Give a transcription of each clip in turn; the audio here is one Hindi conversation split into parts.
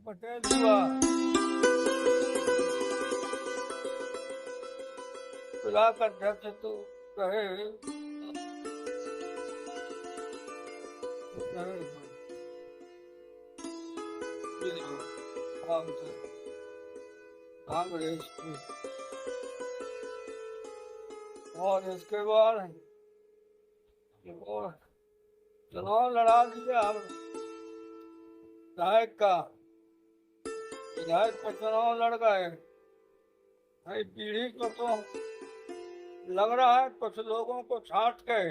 पटेल हुआ बुला कर जब तू कहे कांग्रेस की और इसके बाद चुनाव लड़ा दिया विधायक का विधायक का चुनाव लड़ गए। भाई पीढ़ी को तो लग रहा है कुछ लोगों को छांट के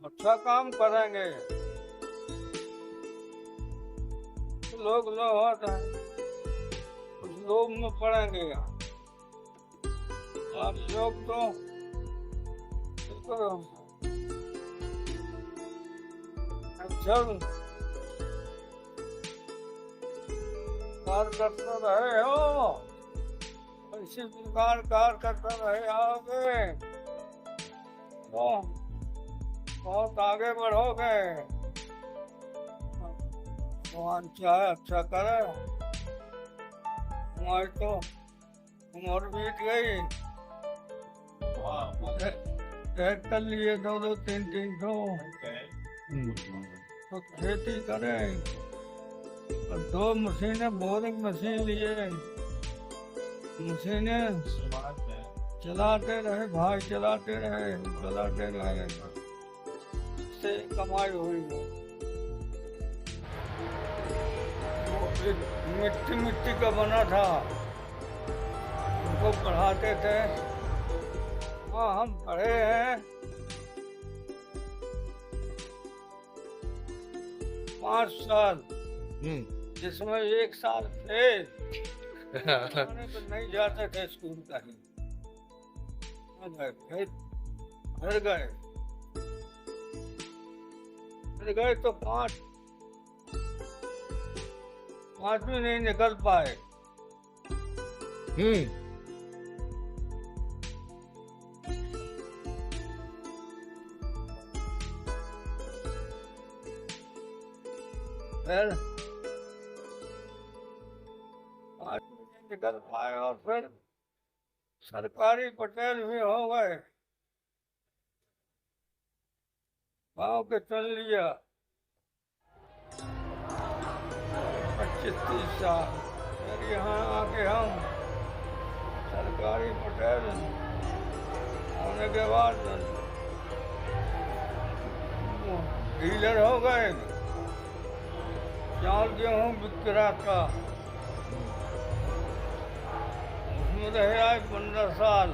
अच्छा काम करेंगे। लोग न होता है कुछ लोग में पड़ेंगे। आप लोग तो अच्छा कार्य करते रहे हो, इसी प्रकार कार्य करते रहे आगे तो बहुत आगे बढ़ोगे। भगवान चाहे अच्छा करे। हमारी तो उम्र बीत गई, ट्रैक्टर लिए 2-2, 3-3 तो खेती करें और 2 मशीनें बोरिंग मशीन लिए मशीनें चलाते रहे भाई, चलाते रहे से कमाई हुई है। मिट्टी का बना था, उनको पढ़ाते थे। हाँ हम पढ़े हैं 5 साल, जिसमें 1 साल फेल। तो नहीं जाते थे स्कूल का ही, फिर गए तो 5 भी नहीं निकल पाए। फिर 5 भी नहीं निकल पाए और फिर सरकारी पटेल भी हो गए। गाँव के चल लिया 25-30 साल। फिर यहाँ आके हम सरकारी पटेल होने के बाद डीलर हो गए। चावल गेहूँ विक्रेता, उसमें रहे आए 15 साल।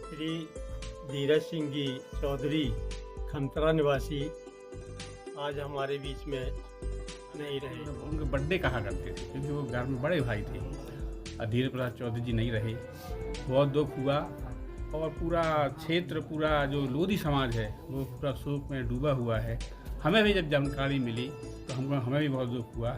श्री धीरज सिंह जी चौधरी खमतरा निवासी आज हमारे बीच में नहीं रहे। उनके बर्थडे कहा करते थे क्योंकि वो घर में बड़े भाई थे। धीरेन्द्र प्रसाद चौधरी जी नहीं रहे, बहुत दुख हुआ और पूरा क्षेत्र, पूरा जो लोधी समाज है वो पूरा शोक में डूबा हुआ है। हमें भी जब जानकारी मिली तो हमें भी बहुत दुख हुआ,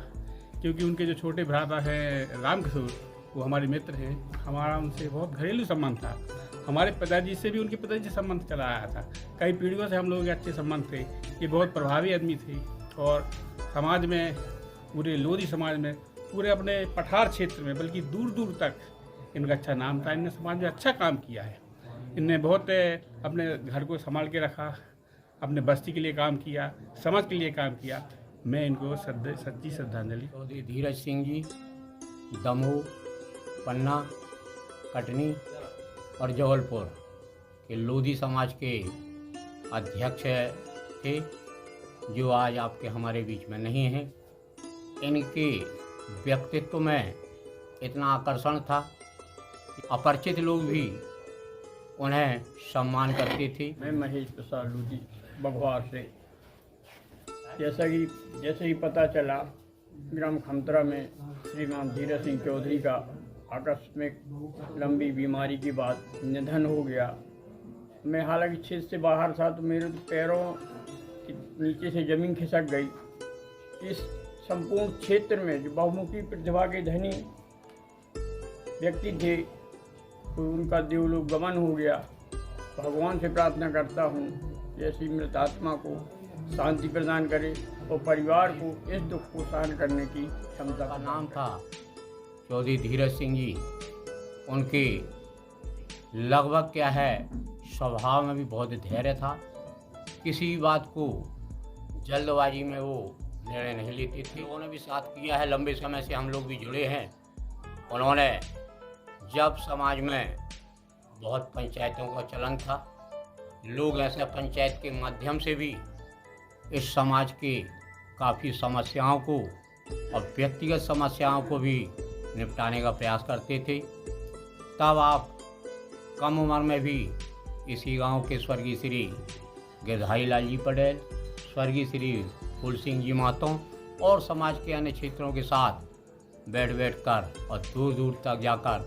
क्योंकि उनके जो छोटे भ्राता हैं रामकिशोर, वो हमारे मित्र हैं। हमारा उनसे बहुत घरेलू संबंध था। हमारे पिताजी से भी उनके पिताजी से संबंध चला आया था। कई पीढ़ियों से हम लोगों के अच्छे संबंध थे। ये बहुत प्रभावी आदमी थे और समाज में, पूरे लोधी समाज में, पूरे अपने पठार क्षेत्र में, बल्कि दूर दूर तक इनका अच्छा नाम था। इनने समाज में अच्छा काम किया है। इनने बहुत अपने घर को संभाल के रखा, अपने बस्ती के लिए काम किया, समाज के लिए काम किया। मैं इनको सच्ची श्रद्धांजलि। चौधरी धीरज सिंह जी दमोह, पन्ना, कटनी और जबलपुर के लोधी समाज के अध्यक्ष थे, जो आज आपके हमारे बीच में नहीं हैं। इनके व्यक्तित्व में इतना आकर्षण था कि अपरिचित लोग भी उन्हें सम्मान करते थे। मैं महेश प्रसाद लोधी बघवार से। जैसे ही पता चला ग्राम खमतरा में श्रीमान धीरज सिंह चौधरी का आकस्मिक लंबी बीमारी के बाद निधन हो गया, मैं हालांकि क्षेत्र से बाहर था तो मेरे तो पैरों के नीचे से ज़मीन खिसक गई। इस संपूर्ण क्षेत्र में जो बहुमुखी प्रतिभा के धनी व्यक्ति थे, तो उनका देवलोक गमन हो गया। भगवान से प्रार्थना करता हूँ कि ऐसी मृत आत्मा को शांति प्रदान करे और परिवार को इस दुख को सहन करने की क्षमता। का नाम था चौधरी धीरज सिंह जी। उनके लगभग क्या है, स्वभाव में भी बहुत धैर्य था। किसी भी बात को जल्दबाजी में वो निर्णय नहीं लेते थे। उन्होंने भी साथ किया है, लंबे समय से हम लोग भी जुड़े हैं। उन्होंने जब समाज में बहुत पंचायतों का चलन था, लोग ऐसे पंचायत के माध्यम से भी इस समाज के काफ़ी समस्याओं को और व्यक्तिगत समस्याओं को भी निपटाने का प्रयास करते थे। तब आप कम उम्र में भी इसी गांव के स्वर्गीय श्री गिरधारी लाल जी पटेल, स्वर्गीय श्री फूल सिंह जी महतो और समाज के अन्य क्षेत्रों के साथ बैठ कर और दूर दूर तक जाकर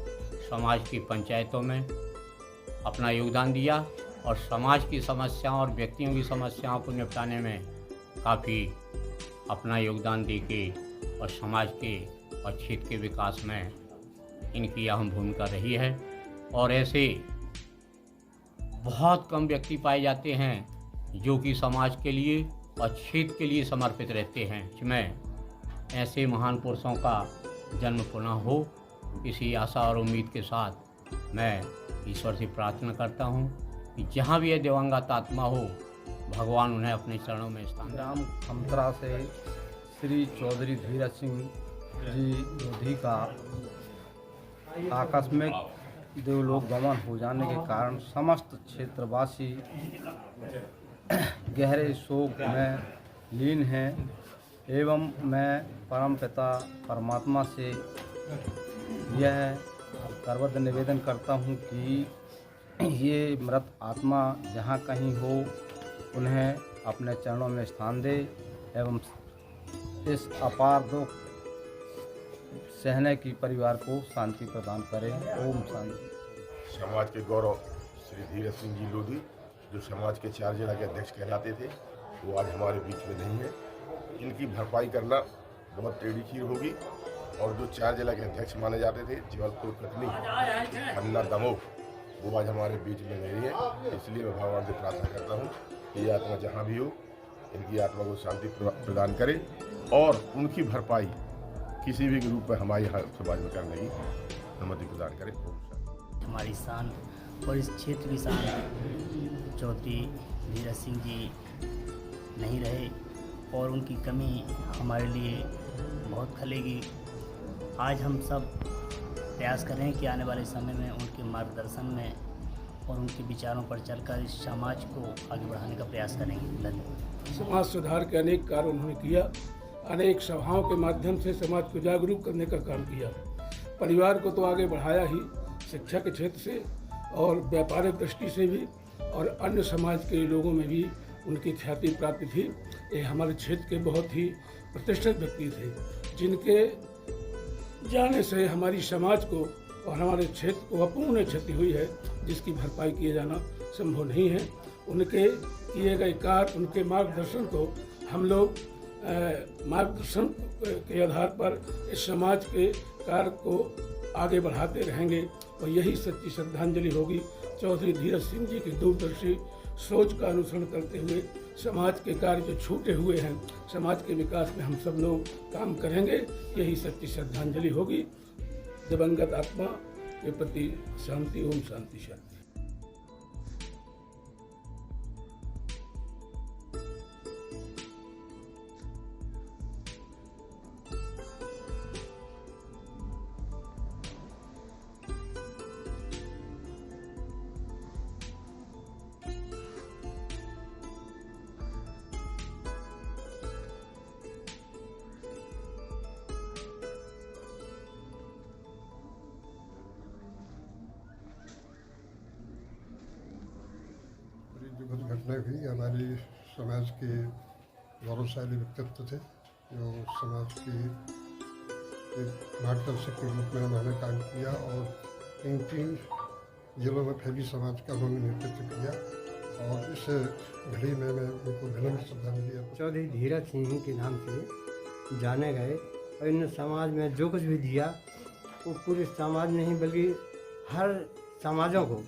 समाज की पंचायतों में अपना योगदान दिया और समाज की समस्याओं और व्यक्तियों की समस्याओं को निपटाने में काफ़ी अपना योगदान देके और समाज के और क्षेत्र के विकास में इनकी अहम भूमिका रही है। और ऐसे बहुत कम व्यक्ति पाए जाते हैं जो कि समाज के लिए और क्षेत्र के लिए समर्पित रहते हैं। मैं ऐसे महान पुरुषों का जन्म पुनः हो, इसी आशा और उम्मीद के साथ मैं ईश्वर से प्रार्थना करता हूँ कि जहाँ भी ये दिवंगत आत्मा हो, भगवान उन्हें अपने चरणों में स्थान दें। ग्राम खमतरा से श्री चौधरी धीरज सिंह जी लोधी का आकस्मिक देवलोक गमन हो जाने के कारण समस्त क्षेत्रवासी गहरे शोक में लीन हैं एवं मैं परमपिता परमात्मा से यह करवत निवेदन करता हूँ कि ये मृत आत्मा जहाँ कहीं हो उन्हें अपने चरणों में स्थान दे एवं इस अपार दुख सहने की परिवार को शांति प्रदान करें। ओम शांति। समाज के गौरव श्री धीरज सिंह जी लोधी, जो समाज के 4 जिला के अध्यक्ष कहलाते थे, वो आज हमारे बीच में नहीं है। इनकी भरपाई करना बहुत टेढ़ी खीर होगी। और जो 4 जिला के अध्यक्ष माने जाते थे, जबलपुर, कटनी, खन्ना, दमोह, वो आज हमारे बीच में नहीं है। इसलिए मैं भगवान से प्रार्थना करता हूँ कि ये आत्मा जहाँ भी हो, इनकी आत्मा को शांति प्रदान करे और उनकी भरपाई किसी भी रूप में हमारे समाज में करने की अनुमति प्रदान करे। हमारी शान और इस क्षेत्र की शान चौधरी धीरज सिंह जी नहीं रहे और उनकी कमी हमारे लिए बहुत खलेगी। आज हम सब प्रयास करें कि आने वाले समय में उनके मार्गदर्शन में और उनके विचारों पर चलकर इस समाज को आगे बढ़ाने का प्रयास करेंगे। धन्यवाद। समाज सुधार के अनेक कार्य उन्होंने किया, अनेक सभाओं के माध्यम से समाज को जागरूक करने का काम किया। परिवार को तो आगे बढ़ाया ही, शिक्षा के क्षेत्र से और व्यापारिक दृष्टि से भी, और अन्य समाज के लोगों में भी उनकी ख्याति प्राप्त थी। ये हमारे क्षेत्र के बहुत ही प्रतिष्ठित व्यक्ति थे, जिनके जाने से हमारी समाज को और हमारे क्षेत्र को अपूर्ण क्षति हुई है, जिसकी भरपाई किए जाना संभव नहीं है। उनके किए गए कार्य, उनके मार्गदर्शन को हम लोग मार्गदर्शन के आधार पर इस समाज के कार्य को आगे बढ़ाते रहेंगे और यही सच्ची श्रद्धांजलि होगी। चौधरी धीरज सिंह जी की दूरदर्शी सोच का अनुसरण करते हुए समाज के कार्य जो छूटे हुए हैं, समाज के विकास में हम सब लोग काम करेंगे, यही सच्ची श्रद्धांजलि होगी। दिवंगत आत्मा के प्रति शांति। ओम शांति शांति। दुखद घटना हुई। हमारी समाज के गौरवशाली व्यक्तित्व थे, जो समाज की मार्गदर्शक के रूप में उन्होंने काम किया और 3 जिलों में फैली समाज का उन्होंने नेतृत्व किया और इस घड़ी में मैं उनको विनम्र श्रद्धांजलि अर्पित। चौधरी धीरज सिंह के नाम से जाने गए और इन समाज में जो कुछ भी दिया वो पूरे समाज नहीं बल्कि हर समाजों को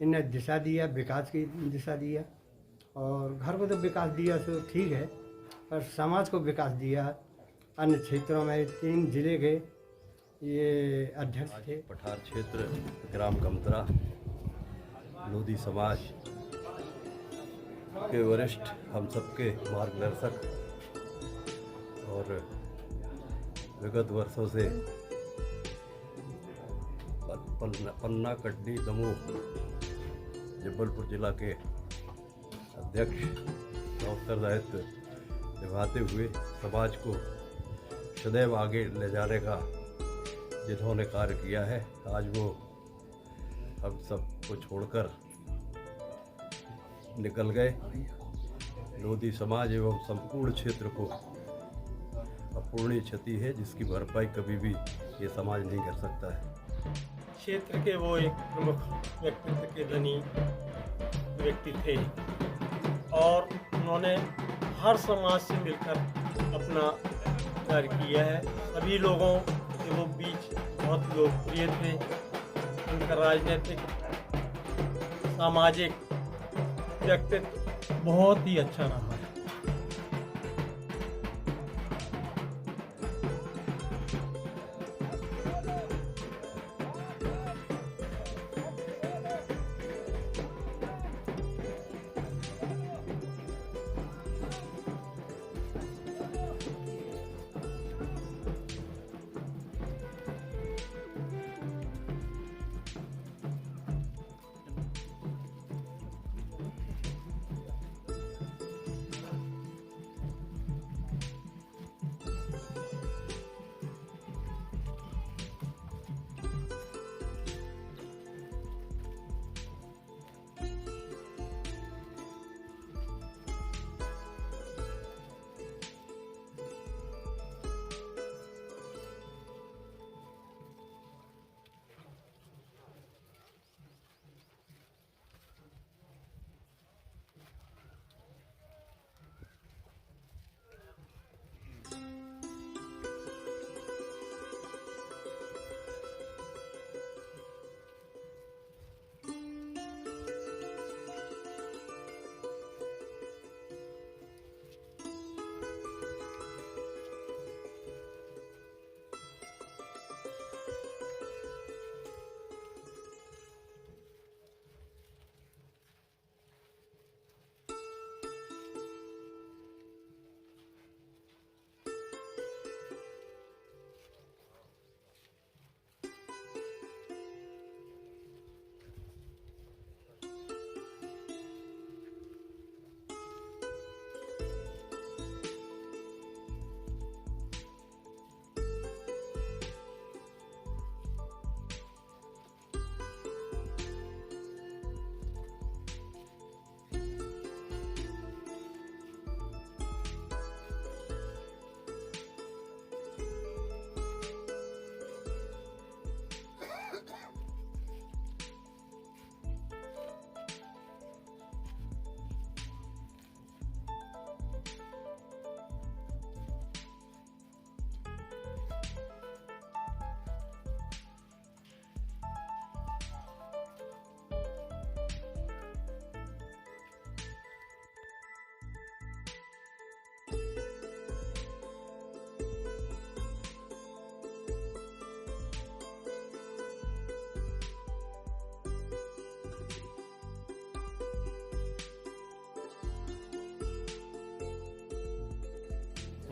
इन्हें दिशा दिया, विकास की दिशा दिया। और घर को तो विकास दिया तो ठीक है, पर समाज को विकास दिया। अन्य क्षेत्रों में 3 जिले के ये अध्यक्ष थे। पठार क्षेत्र ग्राम खमतरा लोधी समाज के वरिष्ठ, हम सबके मार्गदर्शक और विगत वर्षों से पन्ना, कटनी, दमोह, जबलपुर जिला के अध्यक्ष का उत्तरदायित्व निभाते हुए समाज को सदैव आगे ले जाने का जिन्होंने कार्य किया है, आज वो हम सबको छोड़कर निकल गए। लोधी समाज एवं संपूर्ण क्षेत्र को अपूर्णीय क्षति है, जिसकी भरपाई कभी भी ये समाज नहीं कर सकता है। क्षेत्र के वो एक प्रमुख व्यक्तित्व के धनी व्यक्ति थे और उन्होंने हर समाज से मिलकर अपना कार्य किया है। सभी लोगों के वो बीच बहुत लोकप्रिय थे। उनका राजनीतिक, सामाजिक व्यक्तित्व बहुत ही अच्छा रहा है।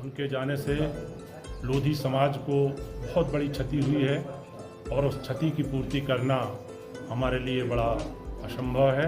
उनके जाने से लोधी समाज को बहुत बड़ी क्षति हुई है और उस क्षति की पूर्ति करना हमारे लिए बड़ा असंभव है।